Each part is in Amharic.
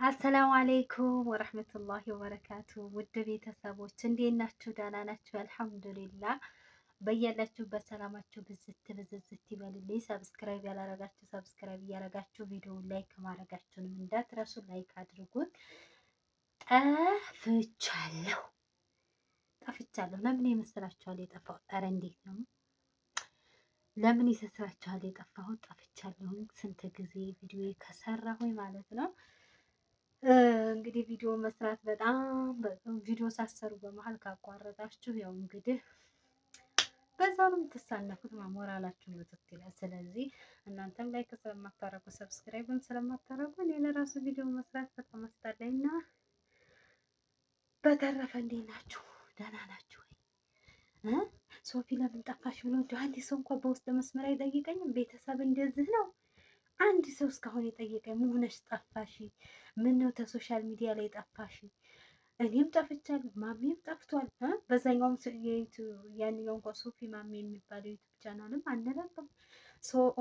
አሰላሙ አሌይኩም ወረህመቱላሂ ወበረካቱ። ውድ ቤተሰቦች እንዴት ናችሁ? ደህና ናችሁ? አልሐምዱሊላህ። በያላችሁበት ሰላማችሁ ብዝት ብዝዝት ይበልልኝ። ሰብስክራይብ ያላረጋችሁ ሰብስክራይብ እያረጋችሁ ቪዲዮውን ላይክ ማድረጋችሁንም እንዳትረሱ። ላይክ አድርጉት። ጠፍቻለሁ። ለምን ይመስላችኋል የጠፋሁት? ኧረ እንዴት ነው? ለምን ይመስላችኋል የጠፋሁት? ጠፍቻለሁ። ስንት ጊዜ ቪዲዮ ከሰራሁኝ ማለት ነው። እንግዲህ ቪዲዮ መስራት በጣም ቪዲዮ ሳሰሩ በመሀል ካቋረጣችሁ ያው እንግዲህ በዛው ነው የምትሳነፉት። ሞራላችሁ ምጥጥ ይላል። ስለዚህ እናንተም ላይክ ስለማታረጉ ሰብስክራይብም ስለማታረጉ እኔ ለራሱ ቪዲዮ መስራት በጣም አስጠላኝና፣ በተረፈ እንዴት ናችሁ? ደህና ናችሁ ወይ? ሶፊ ለምን ጠፋሽ ብሎ እንደው አንድ ሰው እንኳን በውስጥ መስመር አይጠይቀኝም? ቤተሰብ እንደዚህ ነው። አንድ ሰው እስካሁን የጠየቀኝ ምን ሆነሽ ጠፋሽ? ምን ነው ተሶሻል ሚዲያ ላይ ጠፋሽ? እኔም ጠፍቻለሁ፣ ማሜም ጠፍቷል። በዛኛውም ያንኛው እንኳን ሶፊ ማሜ የሚባለው ዩቲዩብ ቻናልም አንለቅም።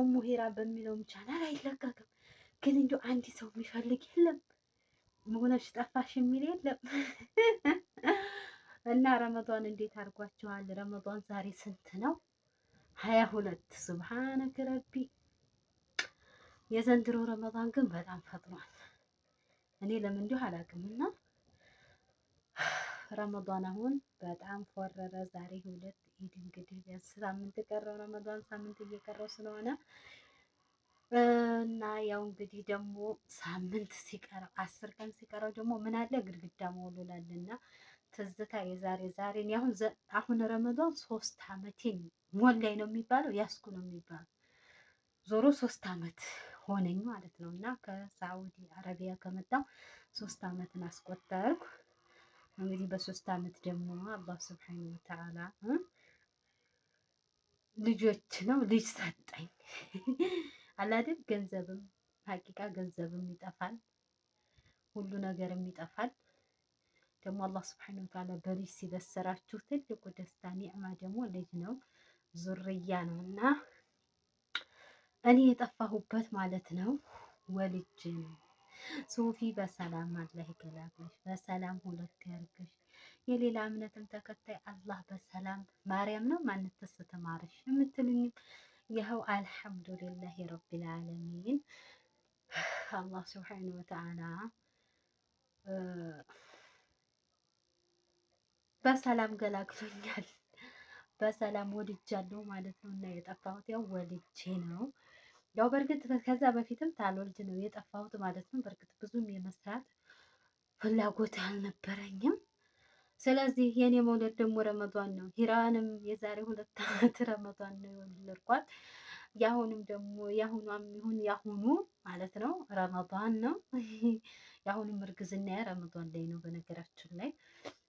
እሙ ሄራ በሚለውም ቻናል አይለቀቅም። ግን እንዲሁ አንድ ሰው የሚፈልግ የለም። ምን ሆነሽ ጠፋሽ የሚል የለም። እና ረመዷን እንዴት አድርጓችኋል? ረመዷን ዛሬ ስንት ነው? 22 ሱብሃነከ ረቢ። የዘንድሮ ረመዳን ግን በጣም ፈጥኗል። እኔ ለምን እንዲሁ አላውቅም። እና ረመዳን አሁን በጣም ፎረረ። ዛሬ 2 ኢድ እንግዲህ ሳምንት ቀረው። ረመዳን ሳምንት እየቀረው ስለሆነ እና ያው እንግዲህ ደግሞ ሳምንት ሲቀረው 10 ቀን ሲቀረው ደግሞ ምን አለ ግድግዳ መወልወል አለና ትዝታ ዛሬ አሁን ረመዳን 3 አመቴን ሞላኝ ነው የሚባለው፣ ያስኩ ነው የሚባለው። ዞሮ 3 አመት ሆነኝ ማለት ነው። እና ከሳዑዲ አረቢያ ከመጣሁ 3 አመትን አስቆጠርኩ። እንግዲህ በ3 አመት ደግሞ አላህ ሱብሓነሁ ወተዓላ ልጅ ሰጠኝ። አላደል ገንዘብም ሀቂቃ ገንዘብም ይጠፋል፣ ሁሉ ነገርም ይጠፋል። ደግሞ አላህ ሱብሓነሁ ወተዓላ በልጅ ሲበሰራችሁ ትልቁ ደስታ ኒዕማ ደግሞ ልጅ ነው፣ ዙርያ ነው። እና እኔ የጠፋሁበት ማለት ነው ወልጅ ነው። ሶፊ በሰላም አላህ ይገላግልሽ፣ በሰላም ሁለት ያርግሽ። የሌላ እምነትም ተከታይ አላህ በሰላም ማርያም ነው ማንተስ ተማርሽ የምትሉኝም ይኸው አልሐምዱሊላህ ረቢል ዓለሚን። አላህ ሱብሓነሁ ወተዓላ በሰላም ገላግሎኛል። በሰላም ወልጃለሁ ማለት ነው። እና የጠፋሁት ያው ወልጄ ነው። ያው በእርግጥ ከዛ በፊትም ታልወልድ ነው የጠፋሁት ማለት ነው። በእርግጥ ብዙም የመስራት ፍላጎት አልነበረኝም። ስለዚህ የኔ መውለድ ደግሞ ረመዷን ነው። ሂራንም የዛሬ 2 አመት ረመዷን ነው የወለድኳት። ያሁንም ደግሞ ያሁኗም ይሁን ያሁኑ ማለት ነው ረመዷን ነው። ያሁንም እርግዝና ረመዷን ላይ ነው። በነገራችን ላይ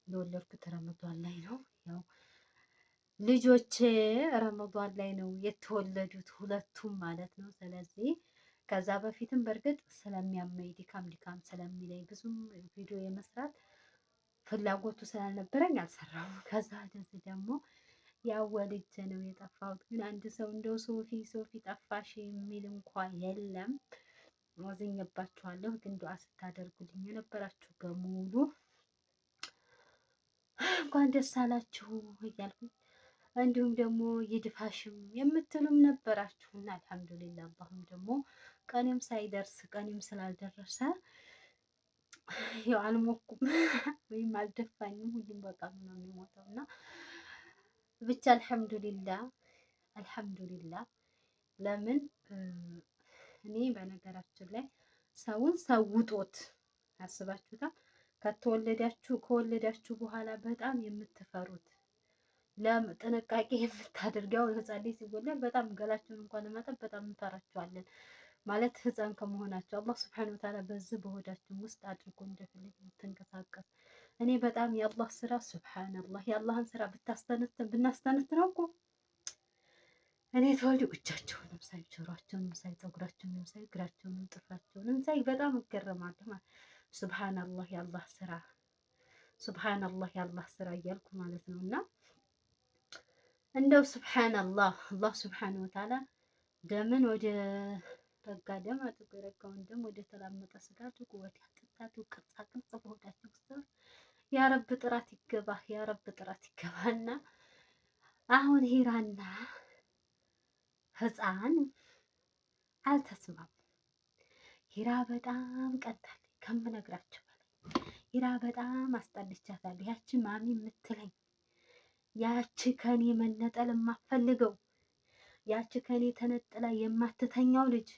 የወለድኩት ረመዷን ላይ ነው። ያው ልጆቼ ረመዷን ላይ ነው የተወለዱት ሁለቱም ማለት ነው። ስለዚህ ከዛ በፊትም በእርግጥ ስለሚያመኝ ድካም ስለሚለኝ ብዙም ቪዲዮ የመስራት ፍላጎቱ ስላልነበረኝ አልሰራሁም። ከዛ እንደዚህ ደግሞ ያው ወልጄ ነው የጠፋሁት። ግን አንድ ሰው እንደው ሶፊ ጠፋሽ የሚል እንኳን የለም። አዝኜባችኋለሁ። ግን ዱዓ ስታደርጉልኝ የነበራችሁ በሙሉ እንኳን ደስ አላችሁ እያልኩኝ እንዲሁም ደግሞ ይድፋሽም የምትሉም ነበራችሁና አልሐምዱሊላህ። አላህም ደግሞ ቀኔም ሳይደርስ ቀኔም ስላልደረሰ ያው አልሞኩም ወይም አልደፋኝም። ሁሉም በቃ ነው የሚሞተው እና ብቻ አልሐምዱሊላህ። ለምን እኔ በነገራችን ላይ ሰውን ሰውጦት አስባችሁታል? ከወለዳችሁ በኋላ በጣም የምትፈሩት ለጥንቃቄ የምታደርገው ህፃን ልጅ ሲወለድ በጣም ገላቸውን እንኳን ለማጠብ በጣም እንፈራቸዋለን። ማለት ህፃን ከመሆናቸው አላህ ሱብሓነሁ ወተዓላ በዚህ በሆዳችን ውስጥ አድርጎ እንደፈለገ የምትንቀሳቀስ እኔ በጣም የአላህ ስራ ሱብሓነላህ። የአላህን ስራ ብናስተነትነው እኮ እኔ ተወልደው እጃቸውንም ሳይ ጆሯቸውንም ሳይ ፀጉራቸውንም ሳይ እግራቸውንም ጥፍራቸውንም ሳይ በጣም እገረማለሁ። ሱብሓነላህ የአላህ ስራ ሱብሓነላህ የአላህ ስራ እያልኩ ማለት ነው። እና እንደው ሱብሓነላህ አላህ ሱብሓነሁ ወተዓላ ደምን ወደ ረጋ ደም አድርጎ የረጋውን ደም ወደ ተላመጠ ስጋ አድርጎ ወዲያ ጥጣቱ ቅርጻ ቅርጽ በሆዳችሁ ውስጥ ያረብ ጥራት ይገባ ያረብ ጥራት ይገባና አሁን ሂራና ህፃን አልተስማሙ። ሂራ በጣም ቀንታለች ከምነግራቸው በላይ ሂራ በጣም አስጠልቻታለሁ። ያቺ ማሚ የምትለኝ ያቺ ከኔ መነጠል የማፈልገው ያቺ ከኔ ተነጥላ የማትተኛው ልጅ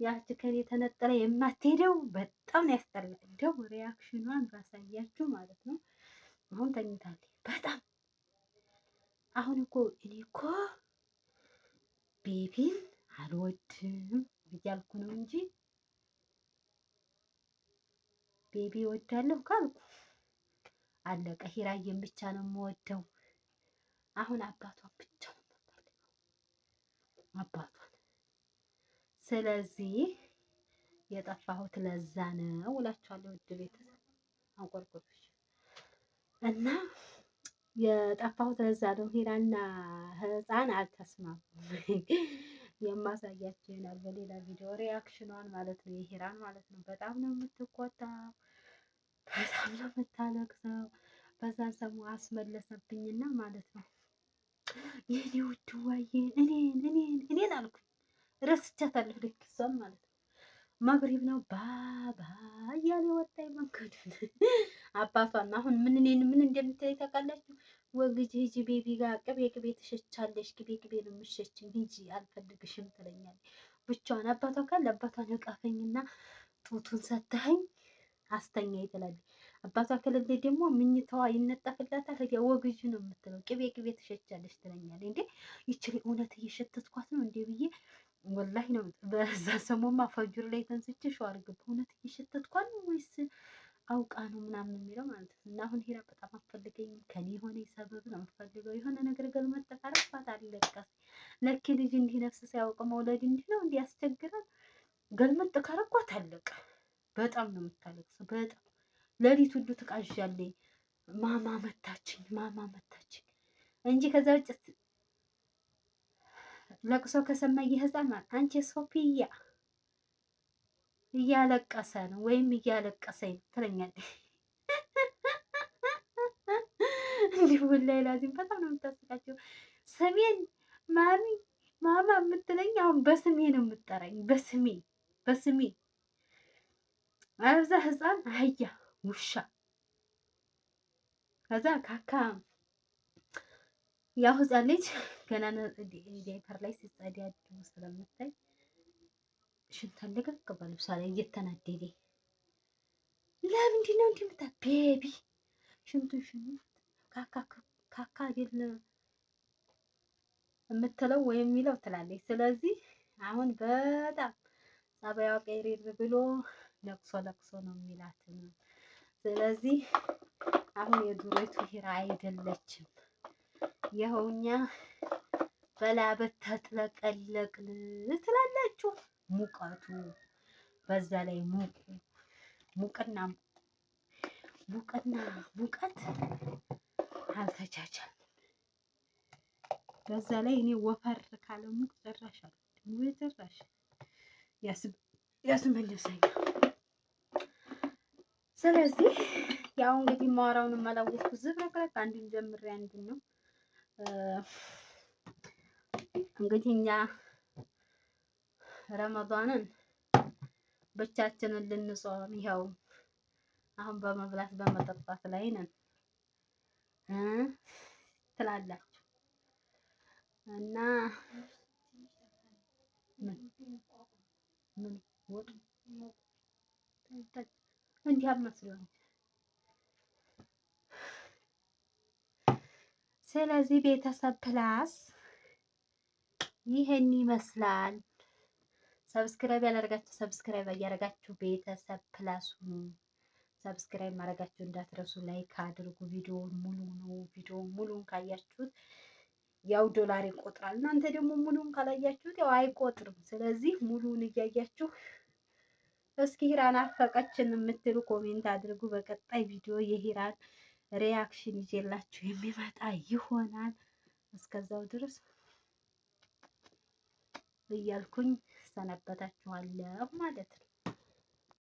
ያቺ ከኔ ተነጥላ የማትሄደው በጣም ያስጠላል። እንደው ሪያክሽኗን ባሳያችሁ ማለት ነው። አሁን ተኝታለች በጣም አሁን እኮ እኔ እኮ ቤቢን አልወድም እያልኩ ነው እንጂ ቤቢ እወዳለሁ ካልኩ አለቀ። ሂራዬን ብቻ ነው የምወደው። አሁን አባቷን ብቻ ነው አባቷን። ስለዚህ የጠፋሁት ለዛ ነው እላችኋለሁ። ውድ ቤተሰብ አንቆርቆሮች እና የጠፋሁት ለዛ ነው። ሂራና ህፃን አልተስማሙም። የማሳያችሁ ይሆናል በሌላ ቪዲዮ ሪያክሽኗን ማለት ነው። የሂራን ማለት ነው። በጣም ነው የምትቆጣው፣ በጣም ነው የምታለቅሰው። በዛን ሰሙ አስመለሰብኝና ማለት ነው የኔ ውድ ዋዬ እኔን አልኩኝ። ረስቻታለሁ ልክ እሷን ማለት ነው። መግሪብ ነው ባባ እያለ ወጣኝ መንገዱን አባቷን አሁን ምን እንደምትለኝ ታውቃላችሁ? ወግጅ ሂጂ ቤቢ ጋር ቅቤ ትሸቻለሽ፣ ቅቤ ነው የምትሸችኝ፣ ሂጂ አልፈልግሽም ትለኛለች። ብቻዋን አባቷ ካለ አባቷን እቃፈኝና ጡቱን ሰተኸኝ አስተኛኝ ትላለች። አባቷ ከሌለ ደግሞ ምኝታዋ ይነጠፍላታል። ሄዳ ወግጅ ነው የምትለው፣ ቅቤ ትሸቻለሽ ትለኛለች። እንዴ ይችል እውነት እየሸተትኳት ነው እንዴ ብዬ ወላሂ ነው። በዛ ሰሞማ ፈጁር ላይ ተንስቼ ሸዋር ገባሁ። እውነት እየሸተትኳት ነው ወይስ አውቃ ነው ምናምን የሚለው ማለት ነው። እና አሁን ሂራ በጣም አትፈልገኝም። ከኔ የሆነ ሰበብ ነው የምትፈልገው። የሆነ ነገር ገልመጥ ካረኳት አለቀስ። ለኪ ልጅ እንዲህ ነፍስ ሳያውቅ መውለድ እንዲህ ነው እንዲህ ያስቸግራል። ገልመጥ ካረኳት አለቀ። በጣም ነው የምታለቅሰው። በጣም ሌሊት ሁሉ ትቃዣለች። ማማ መታችኝ እንጂ ከዛ ውጭ ለቅሶ ከሰማ የህፃን ማለት አንቺ ሶፊያ እያለቀሰ ነው ወይም እያለቀሰኝ ትለኛለች። እንዲሁ ላይ ላዚም በጣም ነው የምታስቃቸው። ስሜን ማማ የምትለኝ አሁን በስሜ ነው የምጠራኝ። በስሜ አብዛ ህፃን አህያ ውሻ ከዛ ካካ ያው ህፃን ልጅ ገና ዳይፐር ላይ ሲጸዳዱ ስለምታይ ሽንቷን ልቅቅ በልብሷ ላይ እየተናደደ ለምንድን ነው እንዲህ የምታ ቤቢ ሽንቱን ካካ አይደል የምትለው ወይም የሚለው ትላለች። ስለዚህ አሁን በጣም ጸባይዋ ቀይሬር ብሎ ለቅሶ ነው የሚላት። ስለዚህ አሁን የዱሬቱ ሂራ አይደለችም። ይኸውኛ በላበት ተጥለቀለቅን ትላላችሁ። ሙቀቱ በዛ ላይ ሙቀት አልተቻቻል። በዛ ላይ እኔ ወፈር ካለ ሙቅ ጭራሽ ያስመልሰኛል። ስለዚህ ያው እንግዲህ ማወራውን ማላወቅኩ ዝብረቅረቅ አንዱን ጀምሬ አንዱን ነው እንግዲህ እኛ ረመዳንን ብቻችንን ልንጾም ይኸው አሁን በመብላት በመጠጣት ላይ ነን ትላላችሁ። እና ምን ወጥ እንዲህ አመስሎኝ። ስለዚህ ቤተሰብ ፕላስ ይሄን ይመስላል። ሰብስክራይብ ያላደረጋችሁ ሰብስክራይብ እያደረጋችሁ ቤተሰብ ፕላስ ሁኑ። ሰብስክራይብ ማድረጋችሁ እንዳትረሱ። ላይክ አድርጉ። ቪዲዮውን ሙሉን ካያችሁት ያው ዶላር ይቆጥራል። እናንተ ደግሞ ሙሉን ካላያችሁት ያው አይቆጥርም። ስለዚህ ሙሉን እያያችሁ እስኪ ሂራን አፈቀችን የምትሉ ኮሜንት አድርጉ። በቀጣይ ቪዲዮ የሂራን ሪያክሽን ይዤላችሁ የሚመጣ ይሆናል። እስከዛው ድረስ እያልኩኝ እሰናበታችኋለሁ ማለት ነው።